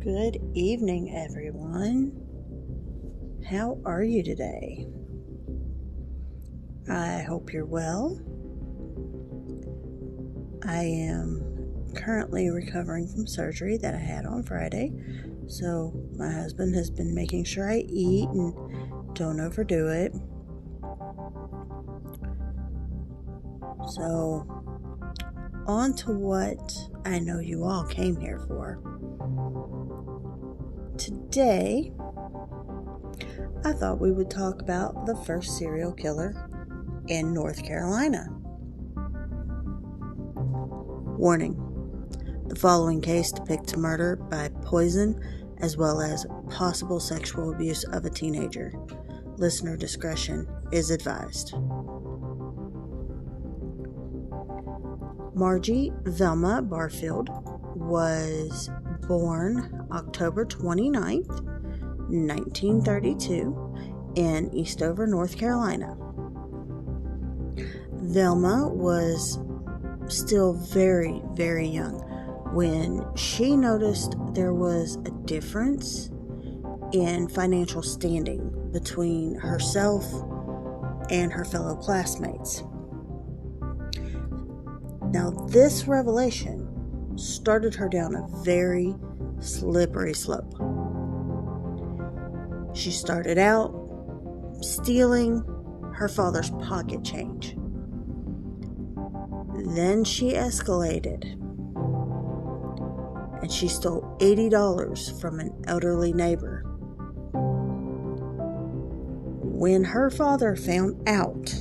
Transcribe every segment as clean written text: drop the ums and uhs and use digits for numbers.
Good evening, everyone. How are you today? I hope you're well. I am currently recovering from surgery that I had on Friday, so my husband has been making sure I eat and don't overdo it. So, on to what I know you all came here for. Today, I thought we would talk about the first serial killer in North Carolina. Warning: the following case depicts murder by poison as well as possible sexual abuse of a teenager. Listener discretion is advised. Margie Velma Barfield was born October 29th, 1932 in Eastover, North Carolina. Velma was still very, very young when she noticed there was a difference in financial standing between herself and her fellow classmates. Now, this revelation started her down a very slippery slope. She started out stealing her father's pocket change. Then she escalated, and she stole $80 from an elderly neighbor. When her father found out,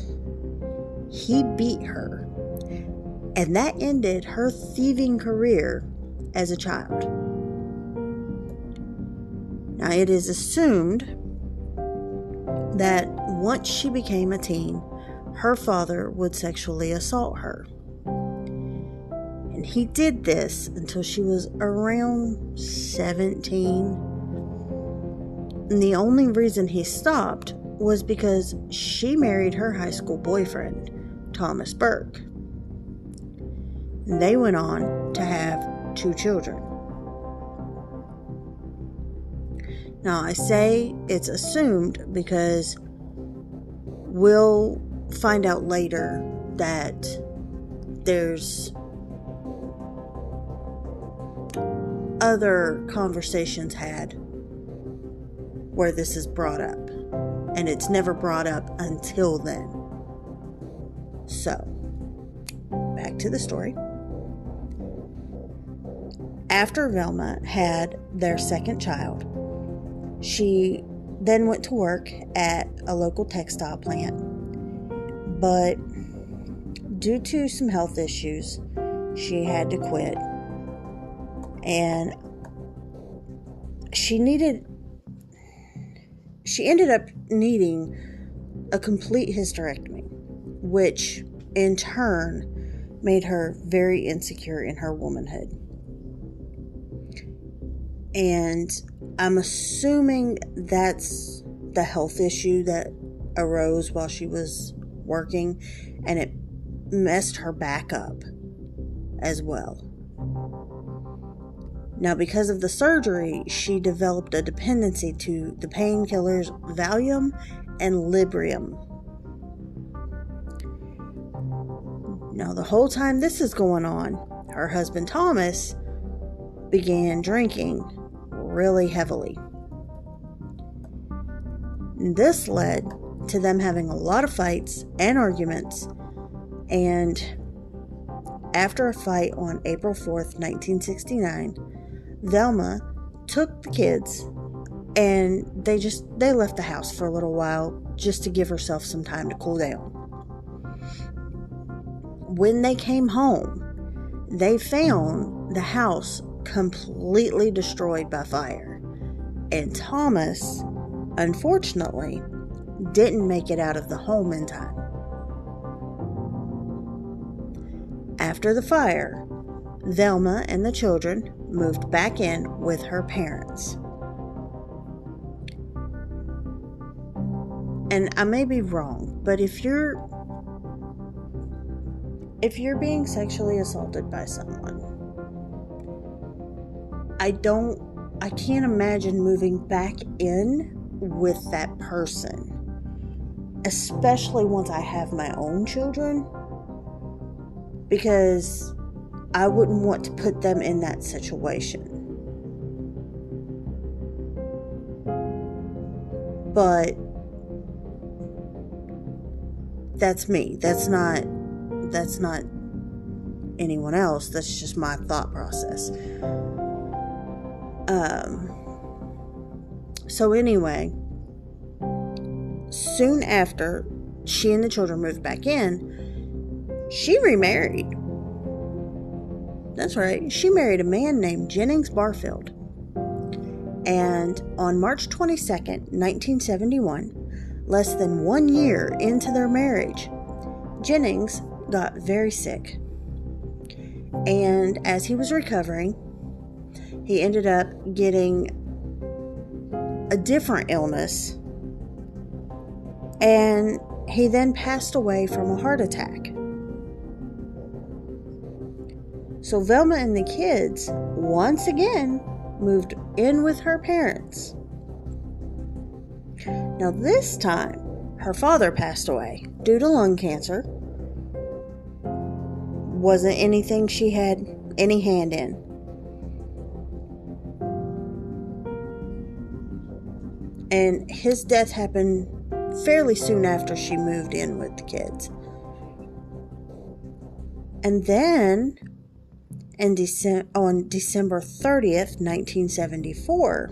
he beat her, and that ended her thieving career as a child. Now, it is assumed that once she became a teen, her father would sexually assault her. And he did this until she was around 17. And the only reason he stopped was because she married her high school boyfriend, Thomas Burke. And they went on to have 2 children. Now, I say it's assumed because we'll find out later that there's other conversations had where this is brought up, and it's never brought up until then. So, back to the story. After Velma had their second child, she then went to work at a local textile plant, but due to some health issues, she had to quit, and she ended up needing a complete hysterectomy, which in turn made her very insecure in her womanhood. And I'm assuming that's the health issue that arose while she was working, and it messed her back up as well. Now, because of the surgery, she developed a dependency to the painkillers Valium and Librium. Now, the whole time this is going on, her husband Thomas began drinking really heavily. This led to them having a lot of fights and arguments, and after a fight on April 4th, 1969, Velma took the kids and they left the house for a little while just to give herself some time to cool down. When they came home, they found the house completely destroyed by fire, and Thomas, unfortunately, didn't make it out of the home in time. After the fire, Velma and the children moved back in with her parents. And I may be wrong, but if you're being sexually assaulted by someone, I don't I can't imagine moving back in with that person, especially once I have my own children, because I wouldn't want to put them in that situation. But that's me. That's not anyone else. That's just my thought process. So anyway, soon after she and the children moved back in, she remarried. That's right. She married a man named Jennings Barfield. And on March 22nd, 1971, less than 1 year into their marriage, Jennings got very sick. And as he was recovering, he ended up getting a different illness, and he then passed away from a heart attack. So Velma and the kids once again moved in with her parents. Now this time, her father passed away due to lung cancer. Wasn't anything she had any hand in. And his death happened fairly soon after she moved in with the kids. And then, on December 30th, 1974,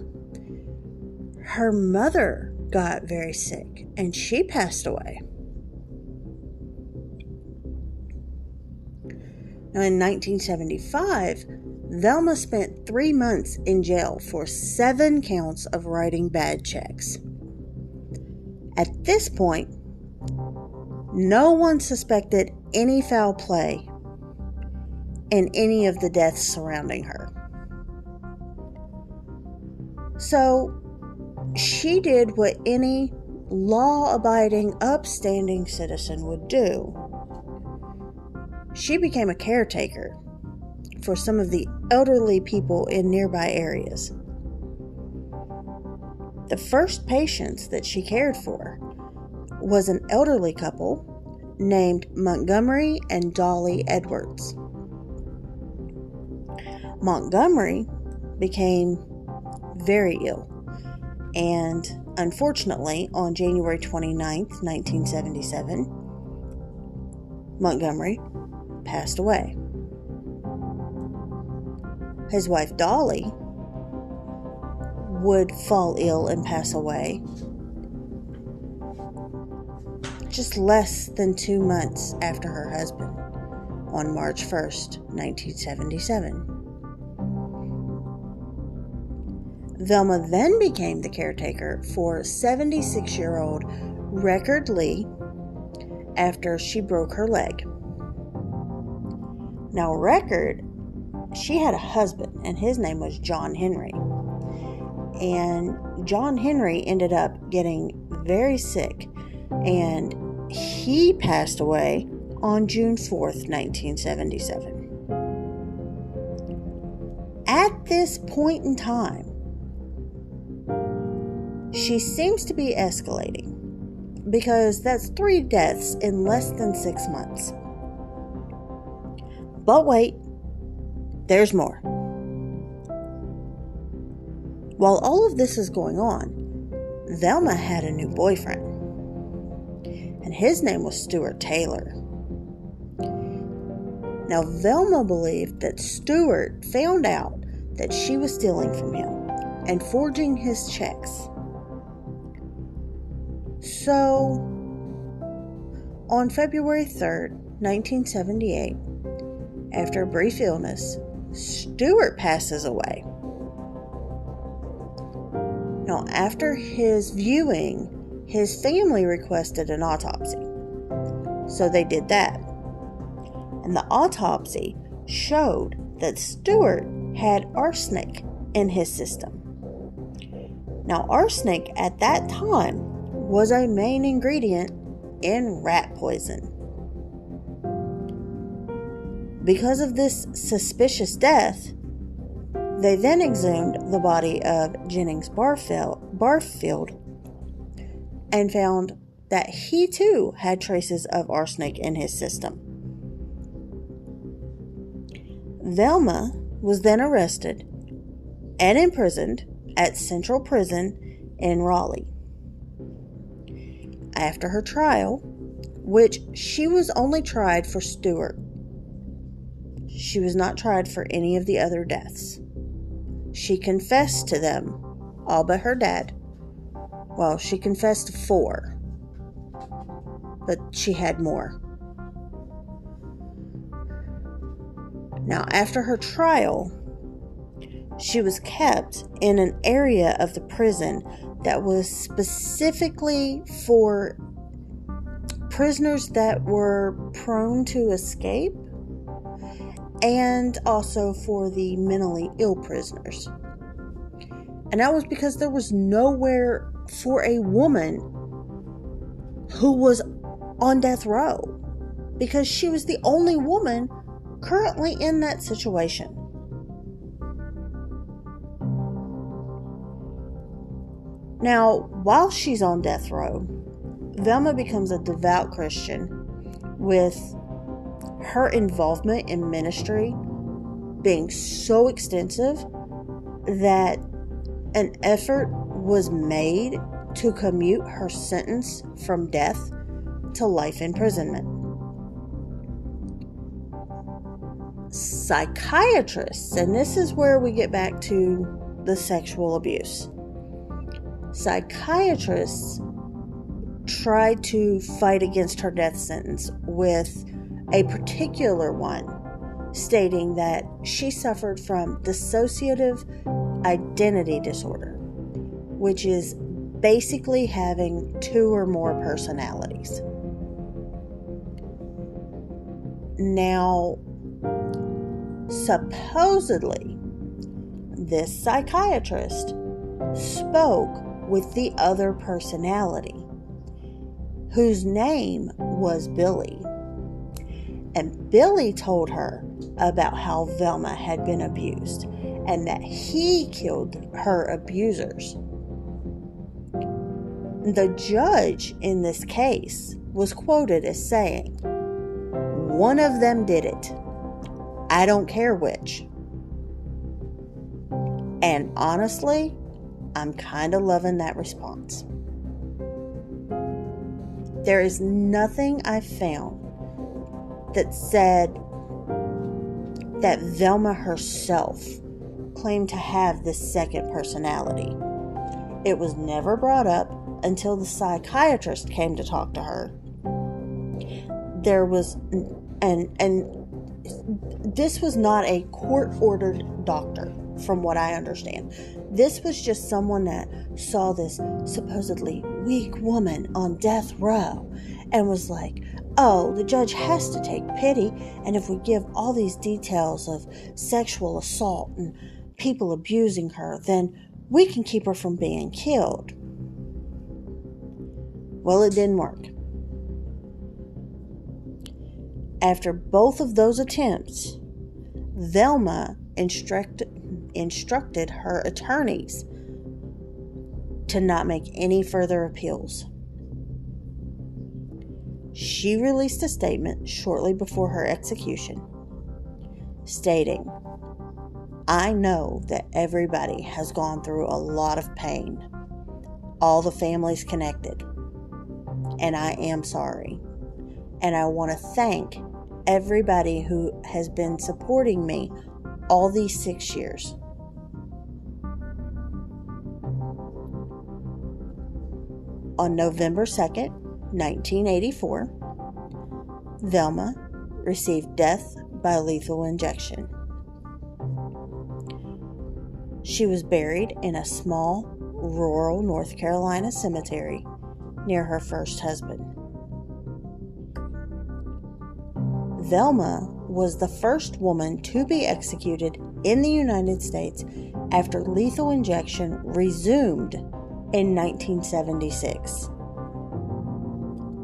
her mother got very sick and she passed away. Now, in 1975, Velma spent 3 months in jail for 7 counts of writing bad checks. At this point, no one suspected any foul play in any of the deaths surrounding her. So, she did what any law-abiding, upstanding citizen would do. She became a caretaker for some of the elderly people in nearby areas. The first patients that she cared for was an elderly couple named Montgomery and Dolly Edwards. Montgomery became very ill, and unfortunately, on January 29th, 1977, Montgomery passed away. His wife Dolly would fall ill and pass away just less than 2 months after her husband, on March 1st, 1977. Velma then became the caretaker for 76-year-old Record Lee after she broke her leg. Now, Record, she had a husband, and his name was John Henry. And John Henry ended up getting very sick, and he passed away on June 4th, 1977. At this point in time, she seems to be escalating, because that's 3 deaths in less than 6 months. But wait, there's more. While all of this is going on, Velma had a new boyfriend, and his name was Stuart Taylor. Now, Velma believed that Stuart found out that she was stealing from him and forging his checks. So, on February 3rd, 1978, after a brief illness, Stuart passes away. Now, after his viewing, his family requested an autopsy. So they did that. And the autopsy showed that Stuart had arsenic in his system. Now, arsenic at that time was a main ingredient in rat poison. Because of this suspicious death, They then exhumed the body of Jennings Barfield and found that he too had traces of arsenic in his system. Velma was then arrested and imprisoned at Central Prison in Raleigh. After her trial, which she was only tried for Stewart, she was not tried for any of the other deaths. She confessed to them, all but her dad. Well, she confessed to 4, but she had more. Now, after her trial, she was kept in an area of the prison that was specifically for prisoners that were prone to escape, and also for the mentally ill prisoners. And that was because there was nowhere for a woman who was on death row, because she was the only woman currently in that situation. Now, while she's on death row, Velma becomes a devout Christian, with her involvement in ministry being so extensive that an effort was made to commute her sentence from death to life imprisonment. Psychiatrists, and this is where we get back to the sexual abuse. Psychiatrists tried to fight against her death sentence with a particular one, stating that she suffered from dissociative identity disorder, which is basically having 2 or more personalities. Now, supposedly, this psychiatrist spoke with the other personality, whose name was Billy. And Billy told her about how Velma had been abused and that he killed her abusers. The judge in this case was quoted as saying, "One of them did it. I don't care which." And honestly, I'm kind of loving that response. There is nothing I found that said that Velma herself claimed to have this second personality. It was never brought up until the psychiatrist came to talk to her. There was, and this was not a court-ordered doctor, from what I understand. This was just someone that saw this supposedly weak woman on death row and was like, "Oh, the judge has to take pity, and if we give all these details of sexual assault and people abusing her, then we can keep her from being killed." Well, it didn't work. After both of those attempts, Velma instructed her attorneys to not make any further appeals. She released a statement shortly before her execution, stating, "I know that everybody has gone through a lot of pain, all the families connected, and I am sorry. And I want to thank everybody who has been supporting me all these 6 years." On November 2nd, 1984, Velma received death by lethal injection. She was buried in a small, rural North Carolina cemetery near her first husband. Velma was the first woman to be executed in the United States after lethal injection resumed in 1976.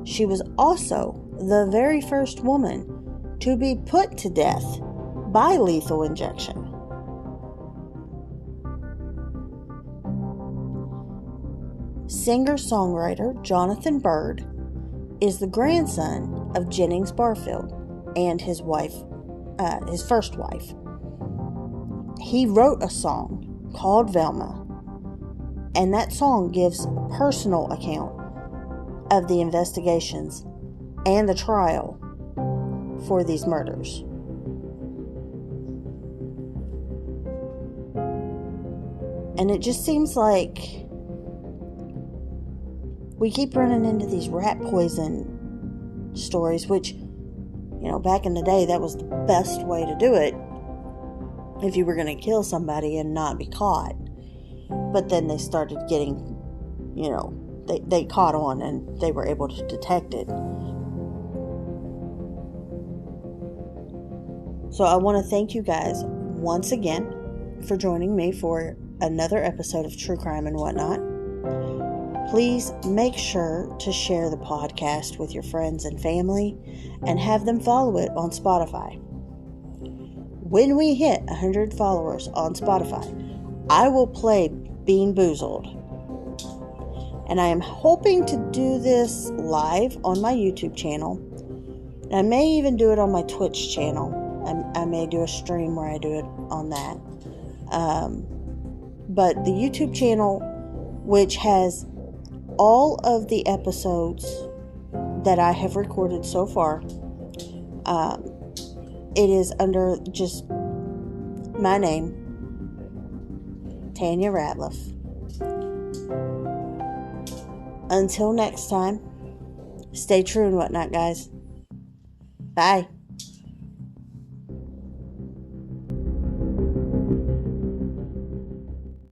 She was also the very first woman to be put to death by lethal injection. Singer-songwriter Jonathan Byrd is the grandson of Jennings Barfield and his wife, his first wife. He wrote a song called Velma, and that song gives a personal account of the investigations and the trial for these murders. And it just seems like we keep running into these rat poison stories, which, back in the day, that was the best way to do it if you were going to kill somebody and not be caught. But then they started getting, they caught on and they were able to detect it. So I want to thank you guys once again for joining me for another episode of True Crime and Whatnot. Please make sure to share the podcast with your friends and family and have them follow it on Spotify. When we hit 100 followers on Spotify, I will play Bean Boozled. And I am hoping to do this live on my YouTube channel. And I may even do it on my Twitch channel. I may do a stream where I do it on that. But the YouTube channel, which has all of the episodes that I have recorded so far, it is under just my name, Tanya Ratliff. Until next time, stay true and whatnot, guys. Bye.